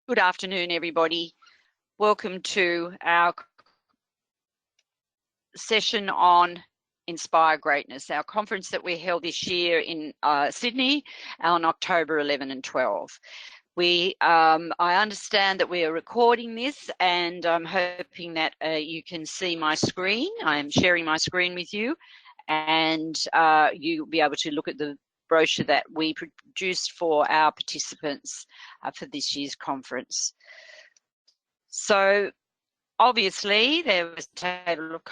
Good afternoon, everybody. Welcome to our session on Inspire Greatness, our conference that we held this year in Sydney on October 11 and 12. I understand that we are recording this, and I'm hoping that you can see my screen. I am sharing my screen with you, and you'll be able to look at the brochure that we produced for our participants for this year's conference. So obviously there was a table of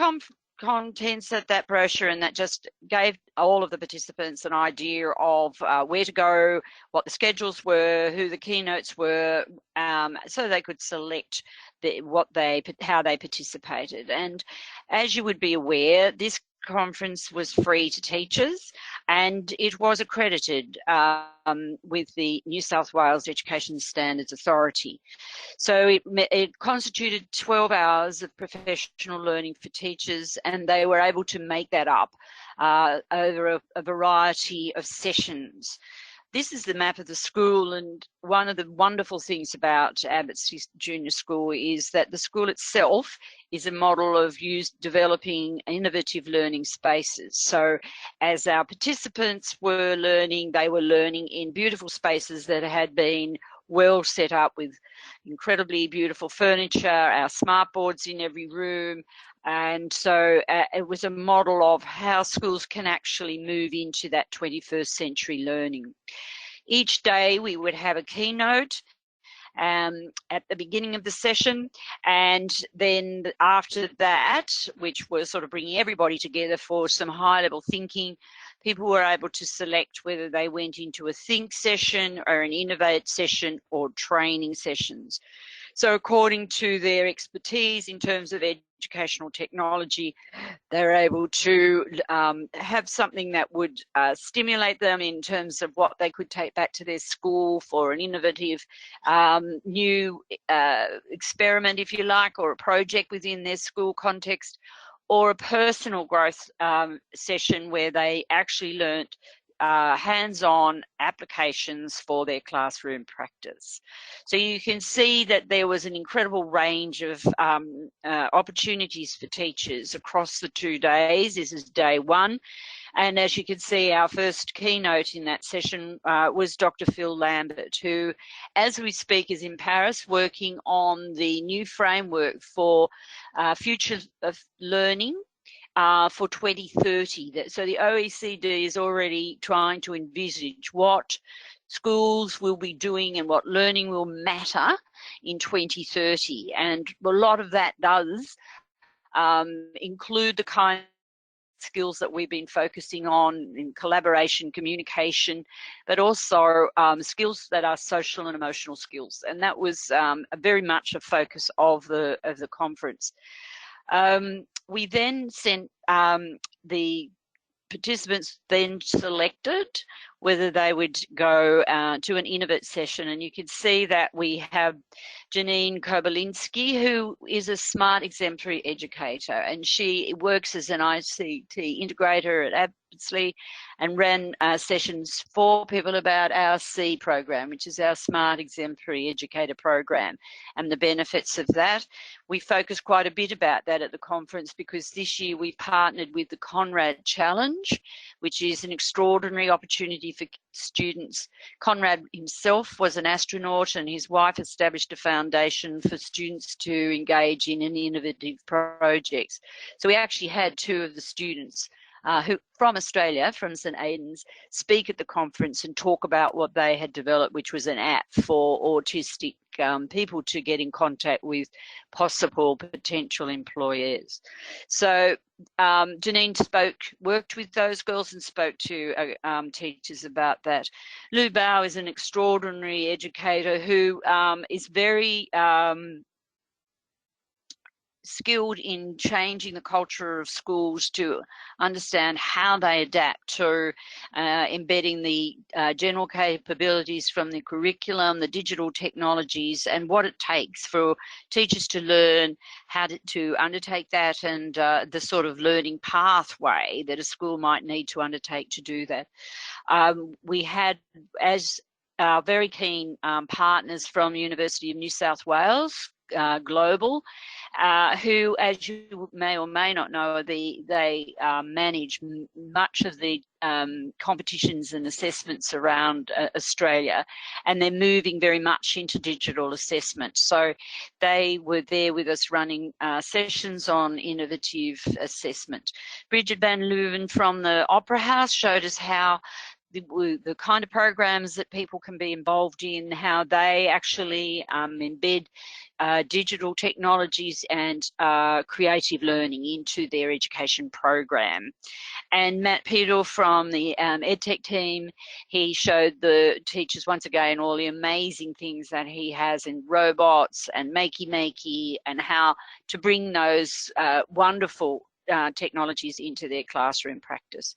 contents at that brochure, and that just gave all of the participants an idea of where to go, what the schedules were, who the keynotes were, so they could select how they participated. And as you would be aware, this conference was free to teachers, and it was accredited with the New South Wales Education Standards Authority. So it constituted 12 hours of professional learning for teachers, and they were able to make that up over a variety of sessions. This is the map of the school, and one of the wonderful things about Abbotsford Junior School is that the school itself is a model of developing innovative learning spaces. So as our participants were learning, they were learning in beautiful spaces that had been well set up with incredibly beautiful furniture, our smart boards in every room. And so it was a model of how schools can actually move into that 21st century learning. Each day we would have a keynote at the beginning of the session, and then after that, which was sort of bringing everybody together for some high-level thinking, people were able to select whether they went into a think session or an innovate session or training sessions. So according to their expertise in terms of educational technology, they're able to have something that would stimulate them in terms of what they could take back to their school for an innovative new experiment, if you like, or a project within their school context, or a personal growth session where they actually learnt hands-on applications for their classroom practice. So you can see that there was an incredible range of opportunities for teachers across the 2 days. This is day one. And as you can see, our first keynote in that session was Dr. Phil Lambert, who, as we speak, is in Paris working on the new framework for future of learning for 2030. So the OECD is already trying to envisage what schools will be doing and what learning will matter in 2030. And a lot of that does include the kind of skills that we've been focusing on in collaboration, communication, but also skills that are social and emotional skills. And that was very much a focus of the conference. We then sent the participants then selected whether they would go to an innovate session, and you can see that we have Janine Kobalinski, who is a smart exemplary educator, and she works as an ICT integrator at Abbotsford and ran sessions for people about our C program, which is our Smart Exemplary Educator program, and the benefits of that. We focused quite a bit about that at the conference because this year we partnered with the Conrad Challenge, which is an extraordinary opportunity for students. Conrad himself was an astronaut, and his wife established a foundation for students to engage in innovative projects. So we actually had 2 of the students who from Australia, from St Aidan's, speak at the conference and talk about what they had developed, which was an app for autistic people to get in contact with possible potential employers. So Janine worked with those girls and spoke to teachers about that. Lou Bao is an extraordinary educator who is very skilled in changing the culture of schools to understand how they adapt to embedding the general capabilities from the curriculum, the digital technologies, and what it takes for teachers to learn how to undertake that, and the sort of learning pathway that a school might need to undertake to do that. We had, as our very keen partners from University of New South Wales, Global, who, as you may or may not know, they manage much of the competitions and assessments around Australia, and they're moving very much into digital assessment. So they were there with us running sessions on innovative assessment. Bridget Van Leuven from the Opera House showed us how the kind of programs that people can be involved in, how they actually embed digital technologies and creative learning into their education program. And Matt Peedle from the EdTech team, he showed the teachers once again all the amazing things that he has in robots and makey and how to bring those wonderful technologies into their classroom practice.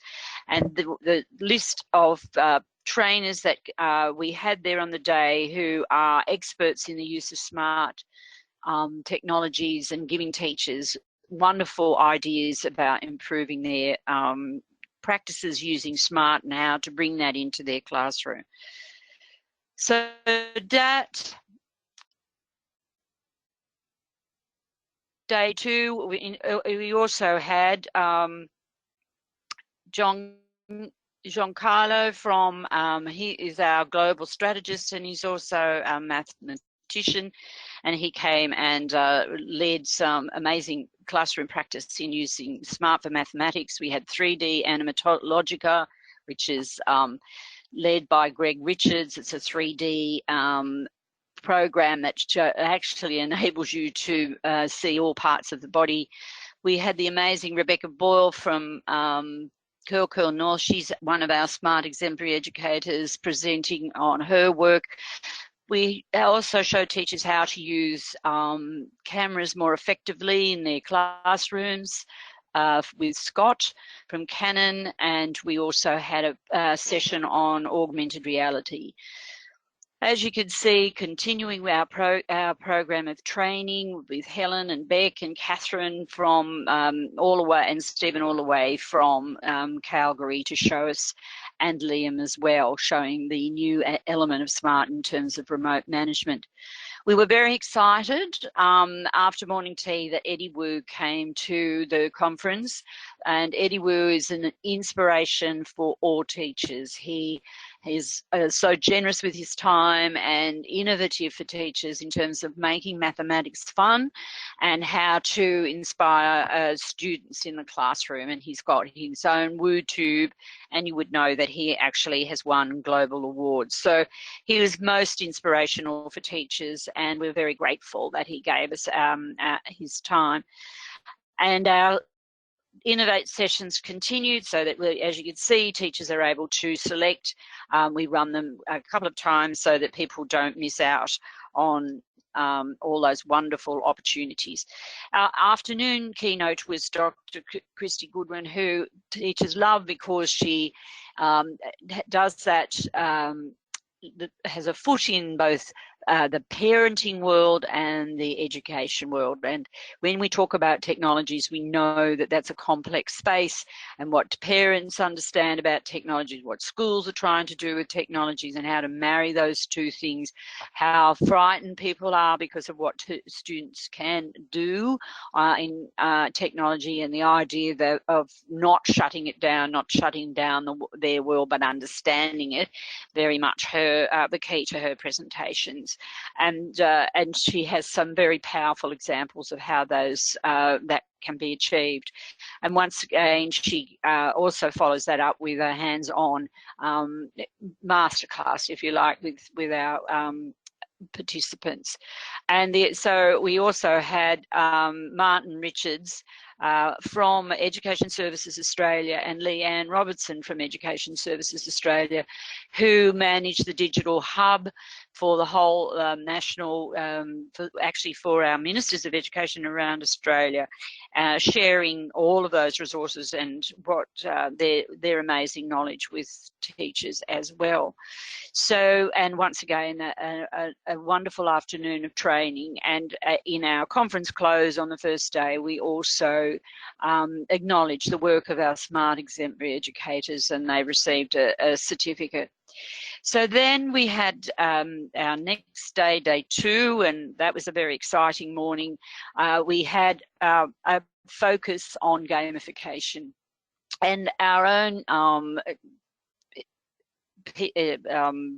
And the list of trainers that we had there on the day who are experts in the use of smart technologies and giving teachers wonderful ideas about improving their practices using smart and how to bring that into their classroom. So that day two, we also had Giancarlo from, he is our global strategist, and he's also a mathematician, and he came and led some amazing classroom practice in using smart for mathematics. We had 3D Animatologica, which is led by Greg Richards. It's a 3D program that actually enables you to see all parts of the body. We had the amazing Rebecca Boyle from Curl North. She's one of our smart exemplary educators presenting on her work. We also show teachers how to use cameras more effectively in their classrooms with Scott from Canon, and we also had a session on augmented reality. As you can see, continuing our program of training with Helen and Beck and Catherine from all the way, and Stephen all the way from Calgary to show us, and Liam as well, showing the new element of smart in terms of remote management. We were very excited after morning tea that Eddie Wu came to the conference, and Eddie Wu is an inspiration for all teachers. He is so generous with his time and innovative for teachers in terms of making mathematics fun and how to inspire students in the classroom. And he's got his own Wu Tube, and you would know that he actually has won global awards. So he was most inspirational for teachers, and we're very grateful that he gave us his time. And our Innovate sessions continued, so that, as you can see, teachers are able to select. We run them a couple of times so that people don't miss out on all those wonderful opportunities. Our afternoon keynote was Dr. Christy Goodwin, who teachers love because she does that, has a foot in both the parenting world and the education world. And when we talk about technologies, we know that that's a complex space, and what parents understand about technologies, what schools are trying to do with technologies, and how to marry those two things, how frightened people are because of what students can do in technology, and the idea that of not shutting it down, not shutting down their world, but understanding it. Very much the key to her presentations. And she has some very powerful examples of how those that can be achieved. And once again, she also follows that up with a hands-on masterclass, if you like, with our participants. And so we also had Martin Richards from Education Services Australia and Leanne Robertson from Education Services Australia, who manage the digital hub for the whole national, for our Ministers of Education around Australia, sharing all of those resources and what their amazing knowledge with teachers as well. So, and once again, a wonderful afternoon of training. And in our conference close on the first day, we also acknowledge the work of our smart exemplary educators, and they received a certificate. So then we had our next day, day 2, and that was a very exciting morning. We had a focus on gamification, and our own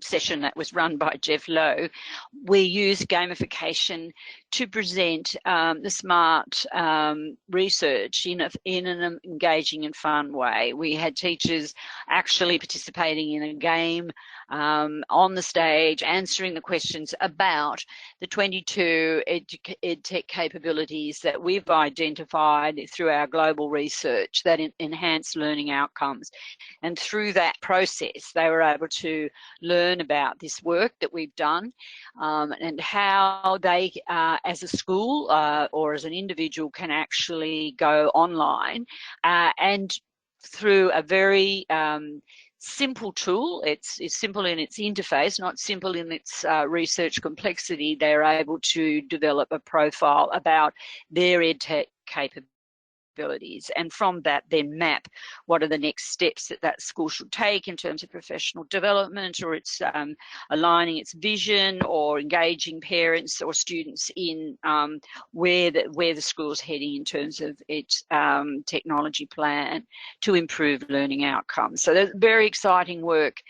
session that was run by Jeff Lowe, we used gamification to present the SMART research in an engaging and fun way. We had teachers actually participating in a game on the stage, answering the questions about the 22 EdTech capabilities that we've identified through our global research that enhance learning outcomes. And through that process, they were able to learn about this work that we've done and how they, as a school or as an individual, can actually go online and through a very simple tool. It's simple in its interface, not simple in its research complexity. They're able to develop a profile about their EdTech capabilities, and from that then map what are the next steps that that school should take in terms of professional development, or it's aligning its vision, or engaging parents or students in where the school's heading in terms of its technology plan to improve learning outcomes. So there's very exciting work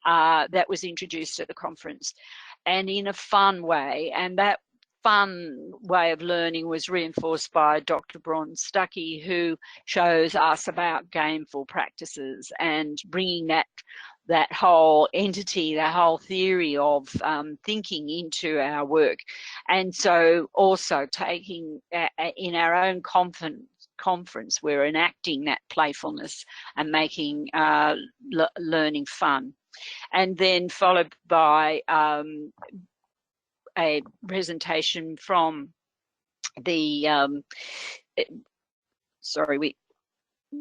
that was introduced at the conference, and in a fun way, and that fun way of learning was reinforced by Dr. Bron Stuckey, who shows us about gameful practices and bringing that whole entity, that whole theory of thinking into our work. And so also taking in our own conference, we're enacting that playfulness and making learning fun. And then followed by a presentation from the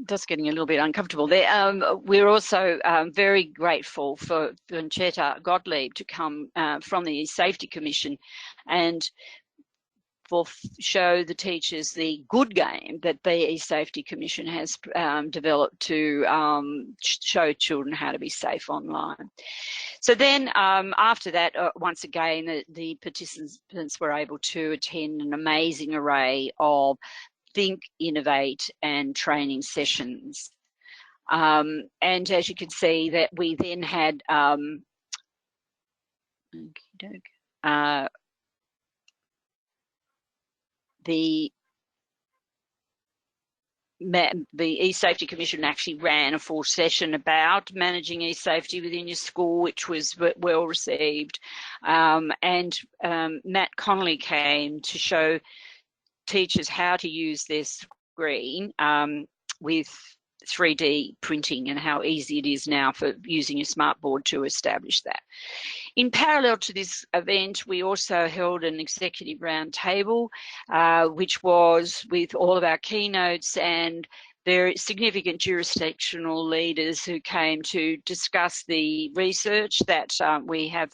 just getting a little bit uncomfortable there. We're also very grateful for Vincetta Gottlieb to come from the Safety Commission and show the teachers the good game that the Safety Commission has developed to show children how to be safe online. So then after that, once again, the participants were able to attend an amazing array of think, innovate and training sessions. And as you can see that we then had the e-Safety Commission actually ran a full session about managing e-safety within your school, which was well received. And Matt Connolly came to show teachers how to use their screen with 3D printing and how easy it is now for using a smart board to establish that. In parallel to this event, we also held an executive roundtable, which was with all of our keynotes and very significant jurisdictional leaders who came to discuss the research that we have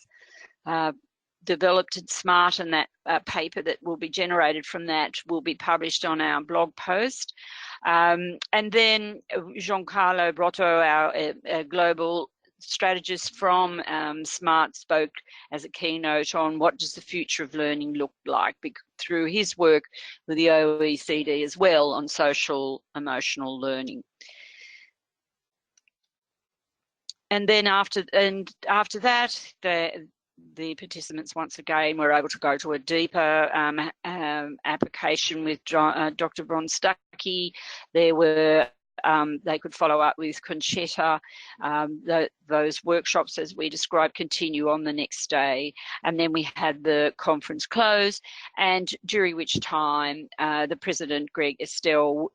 developed at SMART, and that paper that will be generated from that will be published on our blog post. And then Giancarlo Brotto, our global strategist from SMART, spoke as a keynote on what does the future of learning look like through his work with the OECD as well on social emotional learning. And then after that, the participants once again were able to go to a deeper application with Dr. Bron Stuckey. There were they could follow up with Conchetta. Those workshops, as we described, continue on the next day. And then we had the conference close, and during which time the President, Greg Estelle,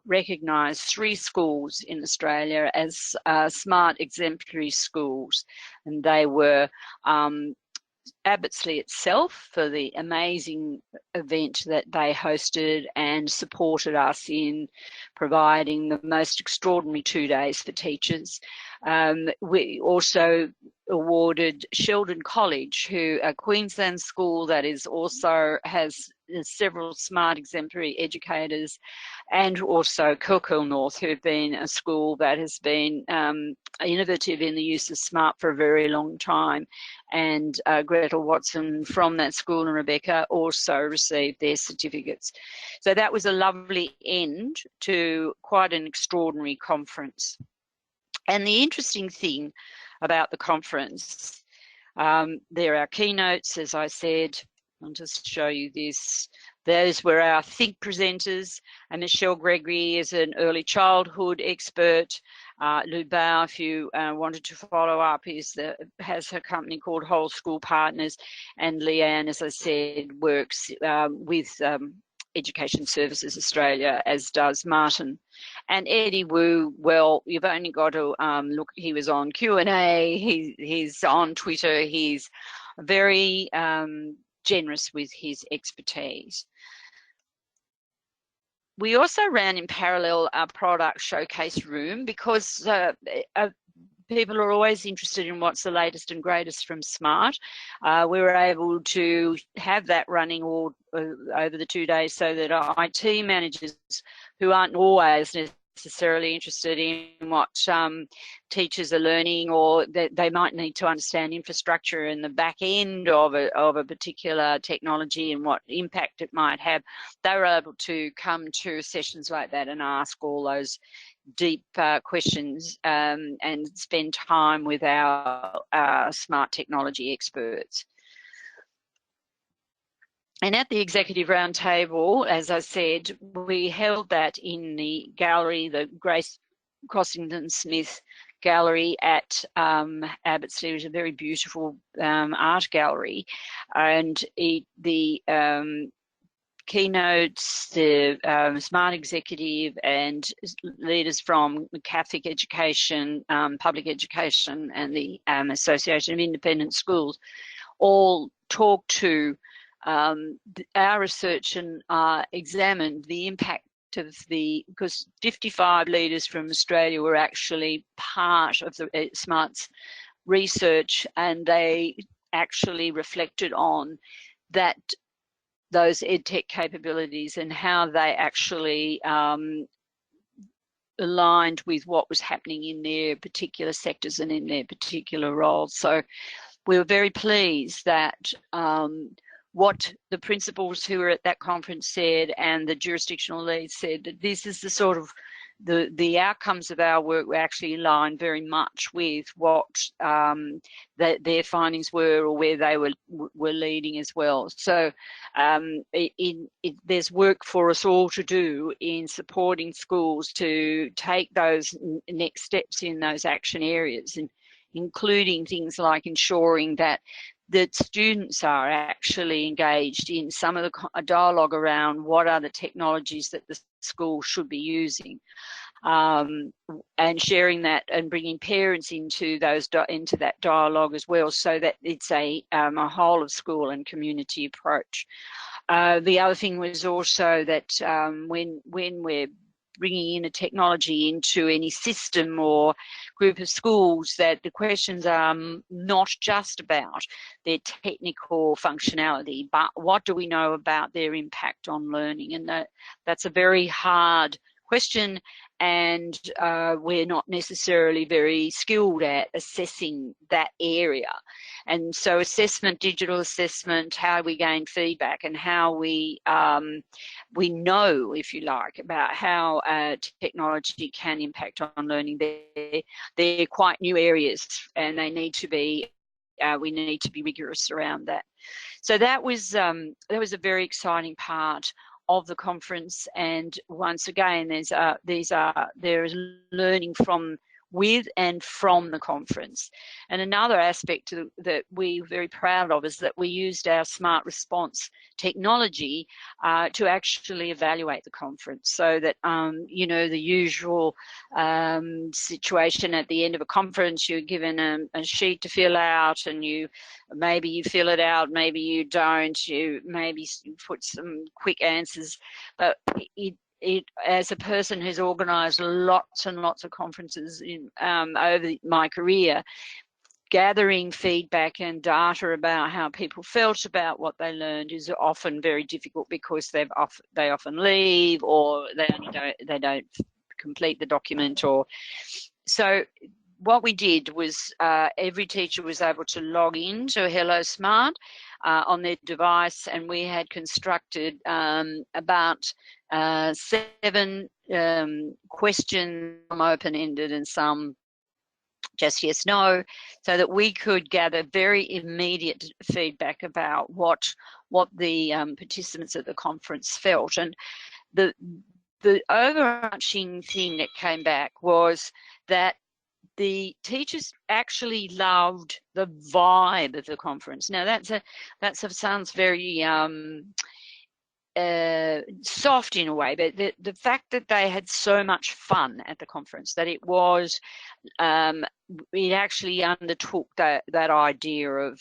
recognised 3 schools in Australia as SMART exemplary schools. And they were Abbotsleigh itself for the amazing event that they hosted and supported us in providing the most extraordinary 2 days for teachers. We also awarded Sheldon College, who a Queensland school that is also has there's several smart exemplary educators, and also Kilkeel North, who've been a school that has been innovative in the use of smart for a very long time. And Gretel Watson from that school and Rebecca also received their certificates. So that was a lovely end to quite an extraordinary conference. And the interesting thing about the conference, there are keynotes, as I said. I'll just show you this. Those were our Think presenters, and Michelle Gregory is an early childhood expert. Lou Bao, if you wanted to follow up, has her company called Whole School Partners, and Leanne, as I said, works with Education Services Australia, as does Martin. And Eddie Wu, well, you've only got to look. He was on Q&A. He's on Twitter. He's very generous with his expertise. We also ran in parallel our product showcase room, because people are always interested in what's the latest and greatest from Smart. We were able to have that running all over the 2 days, so that our IT managers, who aren't always necessarily interested in what teachers are learning, or they might need to understand infrastructure and the back end of a particular technology and what impact it might have, they were able to come to sessions like that and ask all those deep questions and spend time with our smart technology experts. And at the Executive Roundtable, as I said, we held that in the gallery, the Grace Crossington Smith Gallery at Abbotsford. It was a very beautiful art gallery, and the keynotes, the smart executive and leaders from Catholic education, public education, and the Association of Independent Schools all talked to our research and examined the impact of because 55 leaders from Australia were actually part of the Smart's research, and they actually reflected on that, those EdTech capabilities, and how they actually aligned with what was happening in their particular sectors and in their particular roles. So we were very pleased that what the principals who were at that conference said, and the jurisdictional leads said, that this is the sort of the outcomes of our work were actually aligned very much with what their findings were, or where they were leading as well. So there's work for us all to do in supporting schools to take those next steps in those action areas, and including things like ensuring that students are actually engaged in some of the dialogue around what are the technologies that the school should be using, and sharing that and bringing parents into that dialogue as well, so that it's a whole of school and community approach. The other thing was also that when we're bringing in a technology into any system or group of schools, that the questions are not just about their technical functionality, but what do we know about their impact on learning? And that's a very hard question, and we're not necessarily very skilled at assessing that area. And so assessment, digital assessment, how we gain feedback, and how we know, if you like, about how technology can impact on learning. They're quite new areas, and they need to be we need to be rigorous around that. So that was a very exciting part of the conference. And once again, there is learning with and from the conference. And another aspect that we're very proud of is that we used our smart response technology to actually evaluate the conference, so that the usual situation at the end of a conference, you're given a sheet to fill out, and maybe you fill it out, maybe you don't, you maybe put some quick answers, but as a person who's organised lots and lots of conferences over my career, gathering feedback and data about how people felt about what they learned is often very difficult because they often leave, or they don't complete the document. Or so what we did was every teacher was able to log into Hello Smart on their device, and we had constructed about 7 questions, some open-ended and some just yes, no, so that we could gather very immediate feedback about what the participants at the conference felt. And the overarching thing that came back was that the teachers actually loved the vibe of the conference. Now that sounds very soft in a way, but the fact that they had so much fun at the conference, that it was it actually undertook that idea of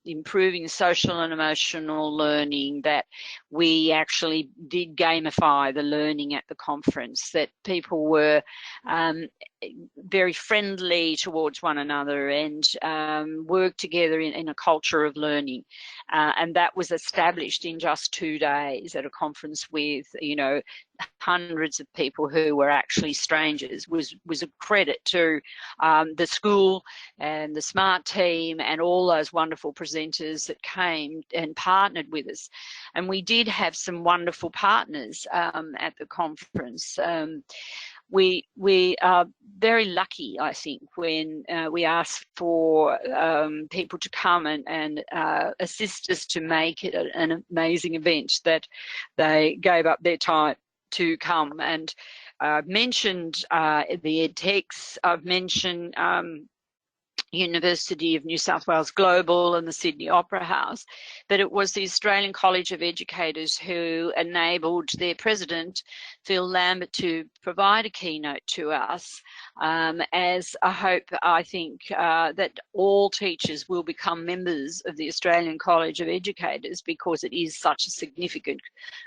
improving social and emotional learning, that we actually did gamify the learning at the conference, that people were very friendly towards one another and worked together in a culture of learning. And that was established in just 2 days at a conference with, hundreds of people who were actually strangers. Was a credit to the school and the SMART team and all those wonderful presenters that came and partnered with us. And we did have some wonderful partners at the conference. We are very lucky, I think, when we asked for people to come and assist us to make it an amazing event, that they gave up their time to come. And I've mentioned the EdTechs, I've mentioned University of New South Wales Global and the Sydney Opera House, but it was the Australian College of Educators who enabled their president, Phil Lambert, to provide a keynote to us as a hope, I think, that all teachers will become members of the Australian College of Educators, because it is such a significant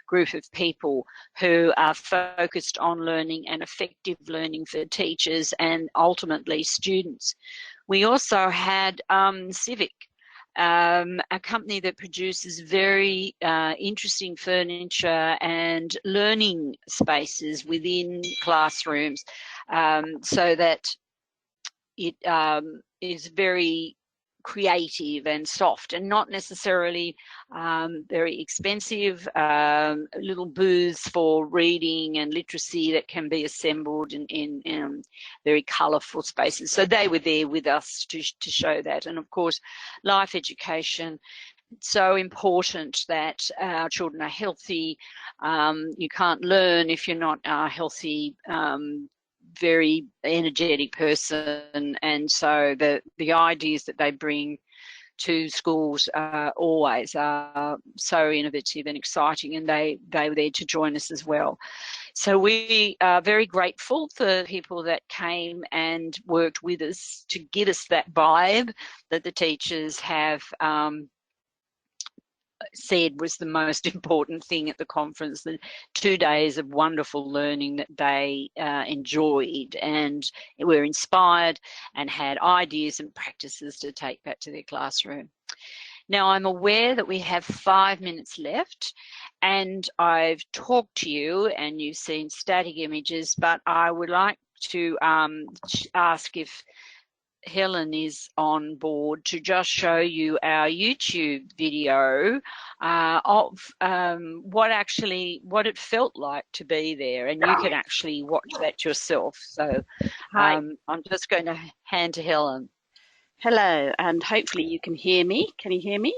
group of people who are focused on learning and effective learning for teachers and ultimately students. We also had Civic, a company that produces very interesting furniture and learning spaces within classrooms, so that it is very creative and soft and not necessarily very expensive, little booths for reading and literacy that can be assembled in very colourful spaces. So they were there with us to show that. And of course, life education. It's so important that our children are healthy. You can't learn if you're not a healthy, very energetic person, and so the ideas that they bring to schools always are so innovative and exciting, and they were there to join us as well. So we are very grateful for people that came and worked with us to give us that vibe that the teachers have said was the most important thing at the conference, the 2 days of wonderful learning that they enjoyed and were inspired and had ideas and practices to take back to their classroom. Now, I'm aware that we have 5 minutes left, and I've talked to you and you've seen static images, but I would like to ask if Helen is on board to just show you our YouTube video of what it felt like to be there, and you can actually watch that yourself. So I'm just going to hand to Helen. Hello, and hopefully you can hear me. Can you hear me?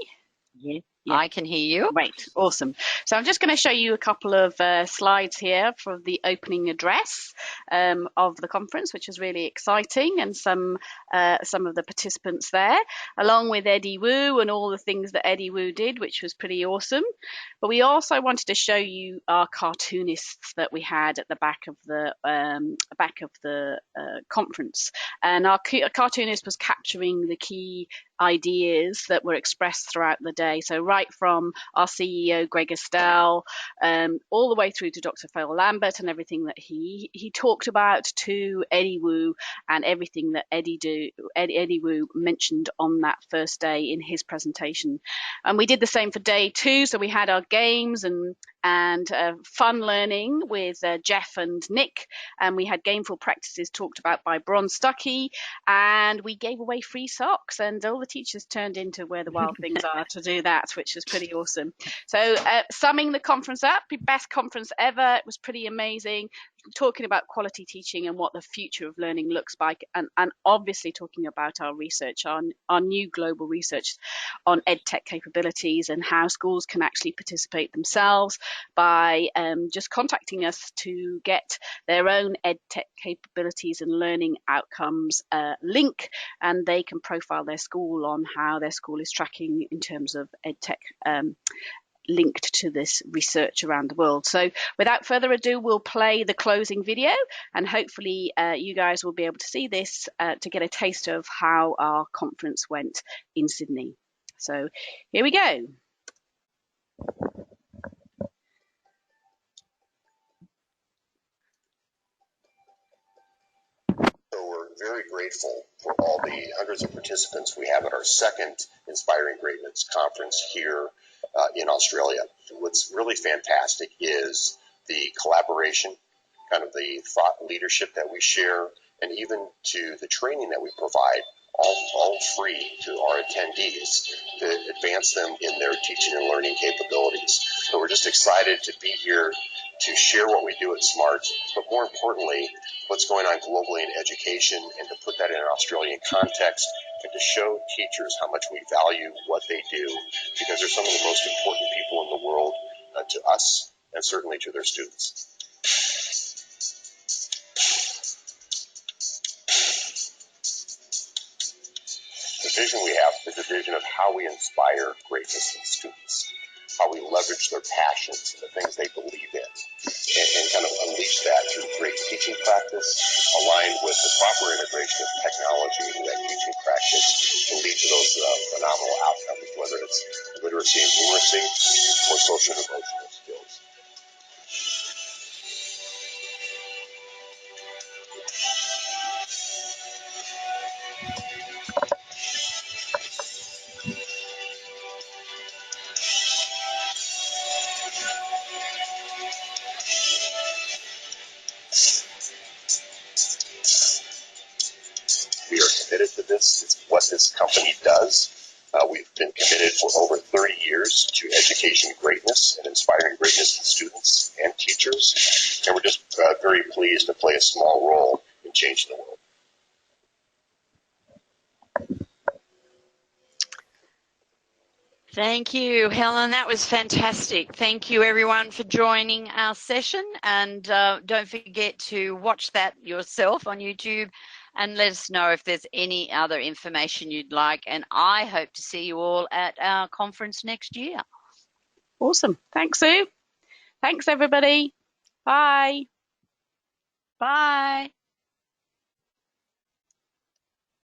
Yeah. Yeah. I can hear you. Great, awesome. So I'm just going to show you a couple of slides here for the opening address of the conference, which is really exciting, and some of the participants there, along with Eddie Wu and all the things that Eddie Wu did, which was pretty awesome. But we also wanted to show you our cartoonists that we had at the back of the conference, and our cartoonist was capturing the key ideas that were expressed throughout the day. So right from our CEO, Greg Estelle, all the way through to Dr. Phil Lambert and everything that he talked about, to Eddie Wu and everything that Eddie Wu mentioned on that first day in his presentation. And we did the same for day 2. So we had our games and fun learning with Jeff and Nick, and we had gameful practices talked about by Bron Stuckey, and we gave away free socks, and all the teachers turned into Where the Wild Things Are to do that, which was pretty awesome. So summing the conference up, the best conference ever. It was pretty amazing, talking about quality teaching and what the future of learning looks like, and obviously talking about our research, our new global research on EdTech capabilities and how schools can actually participate themselves by just contacting us to get their own EdTech capabilities and learning outcomes link, and they can profile their school on how their school is tracking in terms of EdTech linked to this research around the world. So without further ado, we'll play the closing video, and hopefully you guys will be able to see this to get a taste of how our conference went in Sydney. So here we go. So we're very grateful for all the hundreds of participants we have at our second Inspiring Greatness Conference here in Australia. What's really fantastic is the collaboration, kind of the thought leadership that we share, and even to the training that we provide, all free to our attendees to advance them in their teaching and learning capabilities. So we're just excited to be here to share what we do at SMART, but more importantly, what's going on globally in education, and to put that in an Australian context, and to show teachers how much we value what they do, because they're some of the most important people in the world to us and certainly to their students. The vision we have is a vision of how we inspire greatness in students, how we leverage their passions and the things they believe in, and kind of unleash that through great teaching practice, aligned with the proper integration of technology into that teaching practice can lead to those phenomenal outcomes, whether it's literacy and numeracy or social and emotional skills. We are committed to this. It's what this company does. We've been committed for over 30 years to education greatness and inspiring greatness in students and teachers, and we're just very pleased to play a small role in changing the world. Thank you, Helen. That was fantastic. Thank you, everyone, for joining our session. And don't forget to watch that yourself on YouTube and let us know if there's any other information you'd like. And I hope to see you all at our conference next year. Awesome. Thanks, Sue. Thanks, everybody. Bye. Bye.